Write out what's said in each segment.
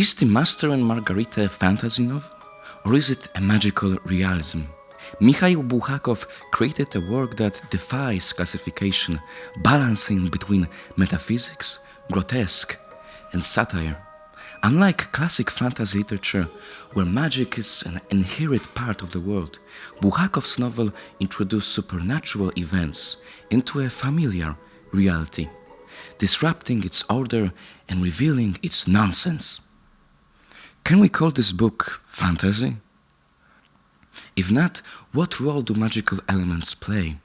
Is the Master and Margarita a fantasy novel, or is it a magical realism? Mikhail Bulgakov created a work that defies classification, balancing between metaphysics, grotesque, and satire. Unlike classic fantasy literature, where magic is an inherent part of the world, Bulgakov's novel introduced supernatural events into a familiar reality, disrupting its order and revealing its nonsense. Can we call this book fantasy? If not, what role do magical elements play?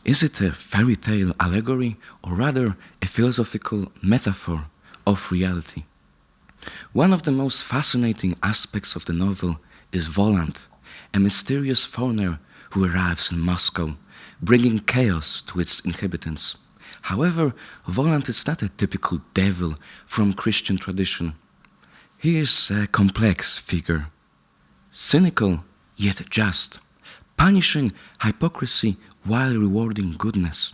Is it a fairy tale allegory, or rather a philosophical metaphor of reality? One of the most fascinating aspects of the novel is Voland, a mysterious foreigner who arrives in Moscow, bringing chaos to its inhabitants. However, Voland is not a typical devil from Christian tradition. He is a complex figure, cynical yet just, punishing hypocrisy while rewarding goodness.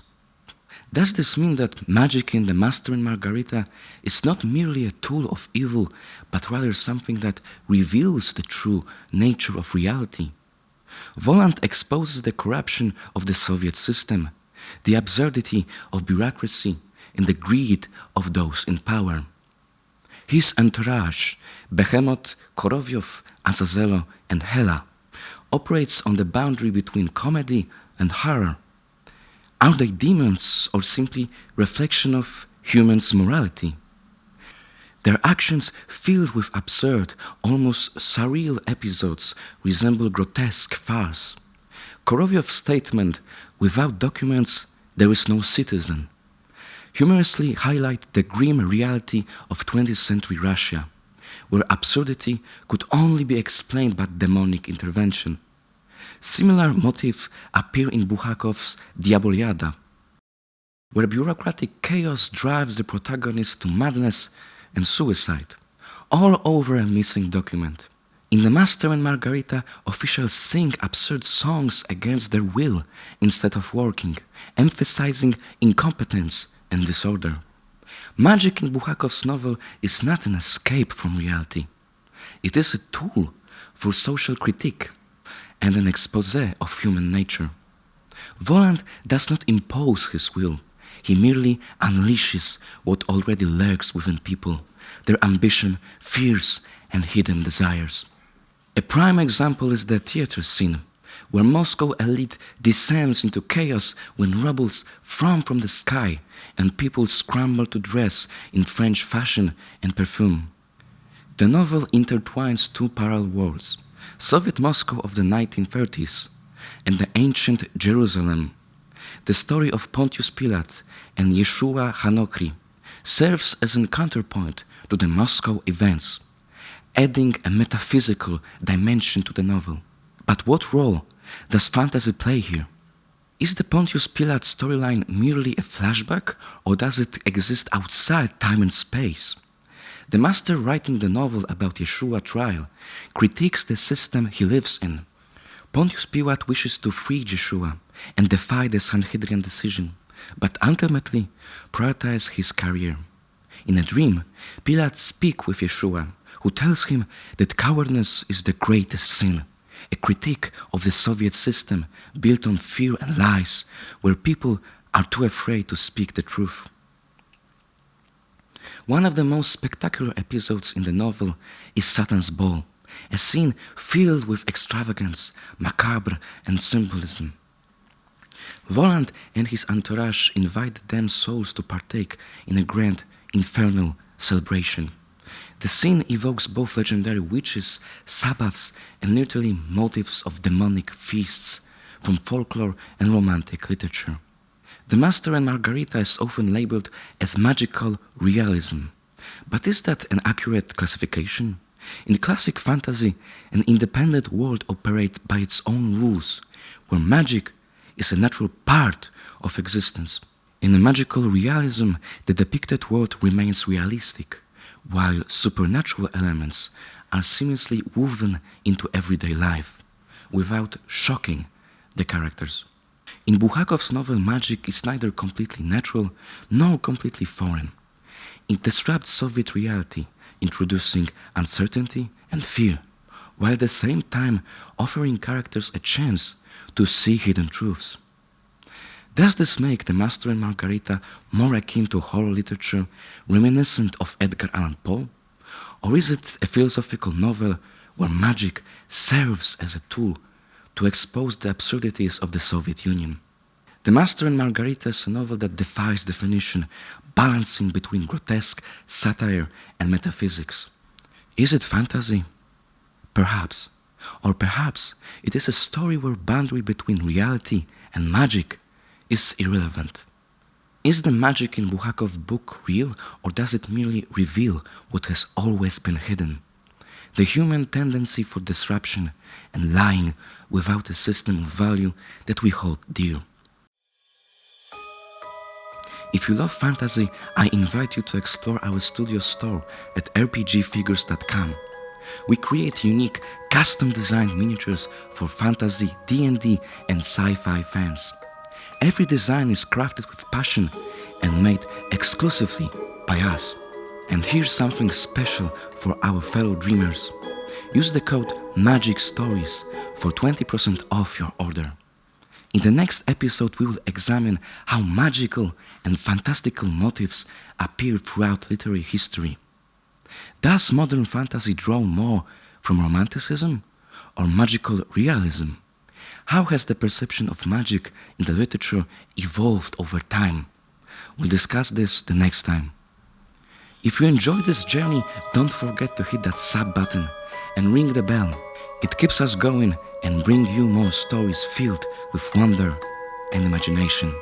Does this mean that magic in the Master and Margarita is not merely a tool of evil, but rather something that reveals the true nature of reality? Voland exposes the corruption of the Soviet system, the absurdity of bureaucracy, and the greed of those in power. His entourage, Behemoth, Korovyov, Azazello, and Hela, operates on the boundary between comedy and horror. Are they demons or simply reflection of humans' morality? Their actions, filled with absurd, almost surreal episodes, resemble grotesque farce. Korovyov's statement, "Without documents, there is no citizen," humorously highlight the grim reality of 20th century Russia, where absurdity could only be explained by demonic intervention. Similar motifs appear in Bulgakov's Diaboliada, where bureaucratic chaos drives the protagonist to madness and suicide, all over a missing document. In The Master and Margarita, officials sing absurd songs against their will instead of working, emphasizing incompetence and disorder. Magic in Bulgakov's novel is not an escape from reality. It is a tool for social critique and an exposé of human nature. Voland does not impose his will. He merely unleashes what already lurks within people, their ambition, fears, and hidden desires. A prime example is the theater scene, where Moscow elite descends into chaos when rebels fall from the sky and people scramble to dress in French fashion and perfume. The novel intertwines two parallel worlds, Soviet Moscow of the 1930s and the ancient Jerusalem. The story of Pontius Pilate and Yeshua HaNokri serves as a counterpoint to the Moscow events, adding a metaphysical dimension to the novel. But what role does fantasy play here? Is the Pontius Pilate storyline merely a flashback, or does it exist outside time and space? The master writing the novel about Yeshua's trial critiques the system he lives in. Pontius Pilate wishes to free Yeshua and defy the Sanhedrin decision, but ultimately prioritize his career. In a dream, Pilate speaks with Yeshua, who tells him that cowardice is the greatest sin, a critique of the Soviet system built on fear and lies, where people are too afraid to speak the truth. One of the most spectacular episodes in the novel is Satan's Ball, a scene filled with extravagance, macabre, and symbolism. Voland and his entourage invite the damned souls to partake in a grand infernal celebration. The scene evokes both legendary witches, sabbaths, and literally motifs of demonic feasts from folklore and romantic literature. The Master and Margarita is often labeled as magical realism. But is that an accurate classification? In classic fantasy, an independent world operates by its own rules, where magic is a natural part of existence. In a magical realism, the depicted world remains realistic, while supernatural elements are seamlessly woven into everyday life, without shocking the characters. In Bulgakov's novel, magic is neither completely natural nor completely foreign. It disrupts Soviet reality, introducing uncertainty and fear, while at the same time offering characters a chance to see hidden truths. Does this make the Master and Margarita more akin to horror literature, reminiscent of Edgar Allan Poe? Or is it a philosophical novel where magic serves as a tool to expose the absurdities of the Soviet Union? The Master and Margarita is a novel that defies definition, balancing between grotesque, satire, and metaphysics. Is it fantasy? Perhaps. Or perhaps it is a story where boundary between reality and magic is irrelevant. Is the magic in Bulgakov's book real, or does it merely reveal what has always been hidden? The human tendency for disruption and lying without a system of value that we hold dear. If you love fantasy, I invite you to explore our studio store at RPGfigures.com. We create unique, custom-designed miniatures for fantasy, D&D, and sci-fi fans. Every design is crafted with passion and made exclusively by us. And here's something special for our fellow dreamers. Use the code MAGICSTORIES for 20% off your order. In the next episode, we will examine how magical and fantastical motifs appear throughout literary history. Does modern fantasy draw more from romanticism or magical realism? How has the perception of magic in the literature evolved over time? We'll discuss this the next time. If you enjoyed this journey, don't forget to hit that sub button and ring the bell. It keeps us going and brings you more stories filled with wonder and imagination.